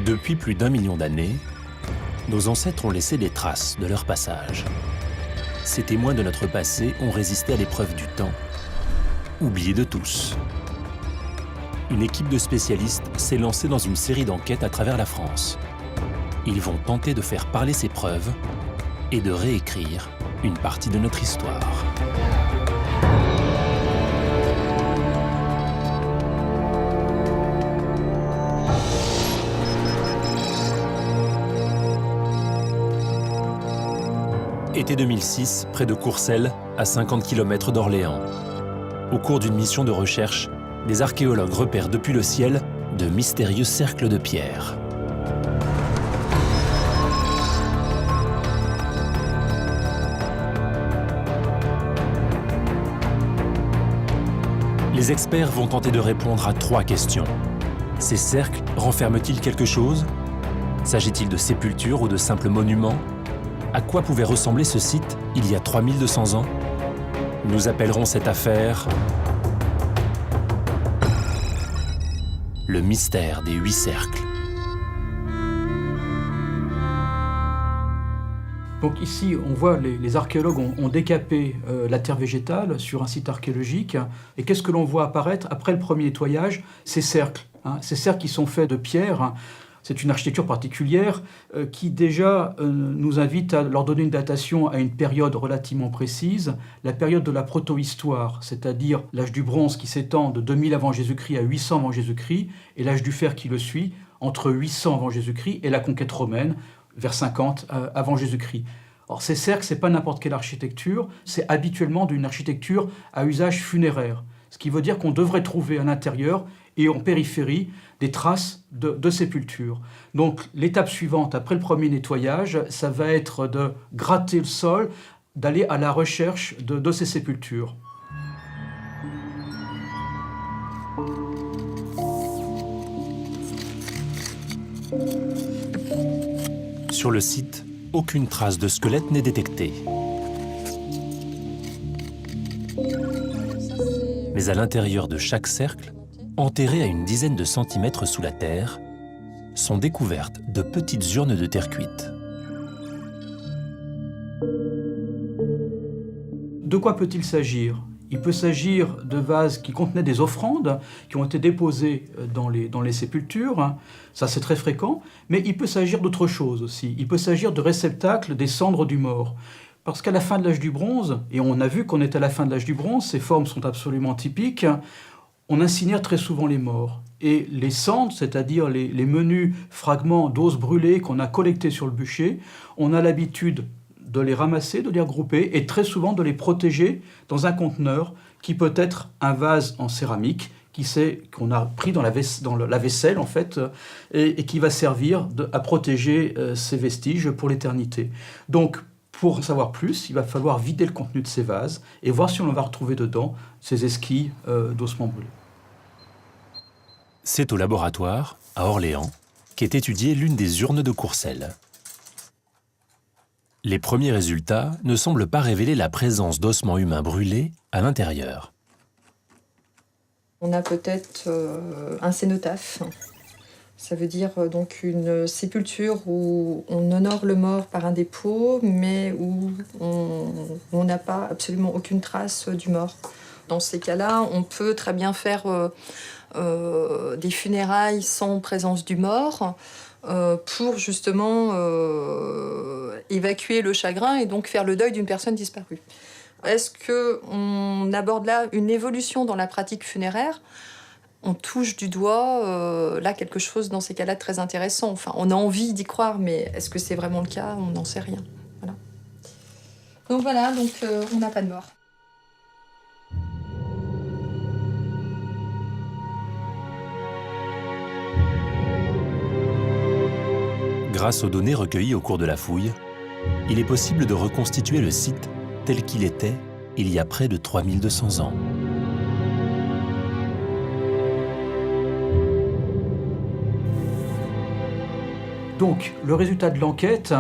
Depuis plus d'1 million d'années, nos ancêtres ont laissé des traces de leur passage. Ces témoins de notre passé ont résisté à l'épreuve du temps, oubliés de tous. Une équipe de spécialistes s'est lancée dans une série d'enquêtes à travers la France. Ils vont tenter de faire parler ces preuves et de réécrire une partie de notre histoire. Été 2006, près de Courcelles, à 50 km d'Orléans. Au cours d'une mission de recherche, des archéologues repèrent depuis le ciel de mystérieux cercles de pierre. Les experts vont tenter de répondre à 3 questions. Ces cercles renferment-ils quelque chose? S'agit-il de sépultures ou de simples monuments? À quoi pouvait ressembler ce site il y a 3200 ans? Nous appellerons cette affaire le mystère des 8 cercles. Donc ici, on voit les archéologues ont décapé la terre végétale sur un site archéologique. Et qu'est-ce que l'on voit apparaître après le premier nettoyage? Ces cercles. Ces cercles qui sont faits de pierre. C'est une architecture particulière qui déjà nous invite à leur donner une datation à une période relativement précise, la période de la protohistoire, c'est-à-dire l'âge du bronze qui s'étend de 2000 avant Jésus-Christ à 800 avant Jésus-Christ, et l'âge du fer qui le suit, entre 800 avant Jésus-Christ et la conquête romaine, vers 50 avant Jésus-Christ. Or, ces cercles, ce n'est pas n'importe quelle architecture, c'est habituellement d'une architecture à usage funéraire. Ce qui veut dire qu'on devrait trouver à l'intérieur et en périphérie des traces de sépultures. Donc l'étape suivante, après le premier nettoyage, ça va être de gratter le sol, d'aller à la recherche de ces sépultures. Sur le site, aucune trace de squelette n'est détectée. Mais à l'intérieur de chaque cercle, enterrées à une dizaine de centimètres sous la terre, sont découvertes de petites urnes de terre cuite. De quoi peut-il s'agir? Il peut s'agir de vases qui contenaient des offrandes, qui ont été déposées dans les sépultures, ça c'est très fréquent, mais il peut s'agir d'autre chose aussi. Il peut s'agir de réceptacles des cendres du mort. Parce qu'à la fin de l'âge du bronze, et on a vu qu'on est à la fin de l'âge du bronze, ces formes sont absolument typiques, on incinère très souvent les morts. Et les cendres, c'est-à-dire les menus fragments d'os brûlés qu'on a collectés sur le bûcher, on a l'habitude de les ramasser, de les regrouper et très souvent de les protéger dans un conteneur qui peut être un vase en céramique qu'on a pris dans la vaisselle en fait, et qui va servir à protéger ces vestiges pour l'éternité. Donc, pour en savoir plus, il va falloir vider le contenu de ces vases et voir si on va retrouver dedans ces esquilles d'ossements brûlés. C'est au laboratoire, à Orléans, qu'est étudiée l'une des urnes de Courcelles. Les premiers résultats ne semblent pas révéler la présence d'ossements humains brûlés à l'intérieur. On a peut-être un cénotaphe. Ça veut dire donc une sépulture où on honore le mort par un dépôt, mais où on n'a pas absolument aucune trace du mort. Dans ces cas-là, on peut très bien faire des funérailles sans présence du mort pour justement évacuer le chagrin et donc faire le deuil d'une personne disparue. Est-ce qu'on aborde là une évolution dans la pratique funéraire ? On touche du doigt, là, quelque chose dans ces cas-là de très intéressant. Enfin, on a envie d'y croire, mais est-ce que c'est vraiment le cas? On n'en sait rien. Voilà, donc on n'a pas de mort. Grâce aux données recueillies au cours de la fouille, il est possible de reconstituer le site tel qu'il était il y a près de 3200 ans. Donc, le résultat de l'enquête,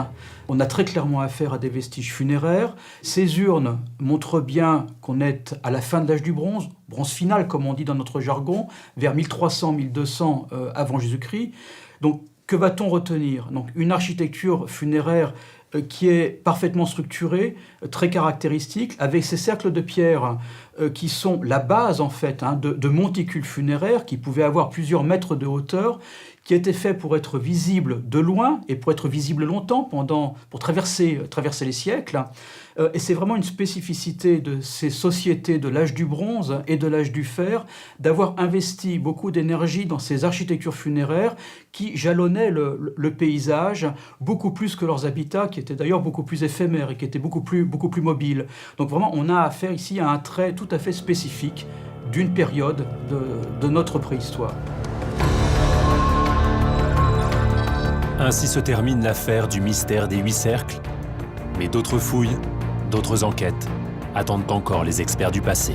on a très clairement affaire à des vestiges funéraires. Ces urnes montrent bien qu'on est à la fin de l'âge du bronze final comme on dit dans notre jargon, vers 1300-1200 avant Jésus-Christ. Donc, Que va-t-on retenir? Donc, une architecture funéraire qui est parfaitement structurée, très caractéristique, avec ces cercles de pierre qui sont la base en fait de monticules funéraires qui pouvaient avoir plusieurs mètres de hauteur, qui étaient faits pour être visibles de loin et pour être visibles longtemps, pour traverser les siècles. Et c'est vraiment une spécificité de ces sociétés de l'âge du bronze et de l'âge du fer d'avoir investi beaucoup d'énergie dans ces architectures funéraires qui jalonnaient le paysage beaucoup plus que leurs habitats, qui étaient d'ailleurs beaucoup plus éphémères et qui étaient beaucoup plus mobiles. Donc vraiment, on a affaire ici à un trait tout à fait spécifique d'une période de notre préhistoire. Ainsi se termine l'affaire du mystère des 8 cercles. Mais d'autres fouilles, d'autres enquêtes attendent encore les experts du passé.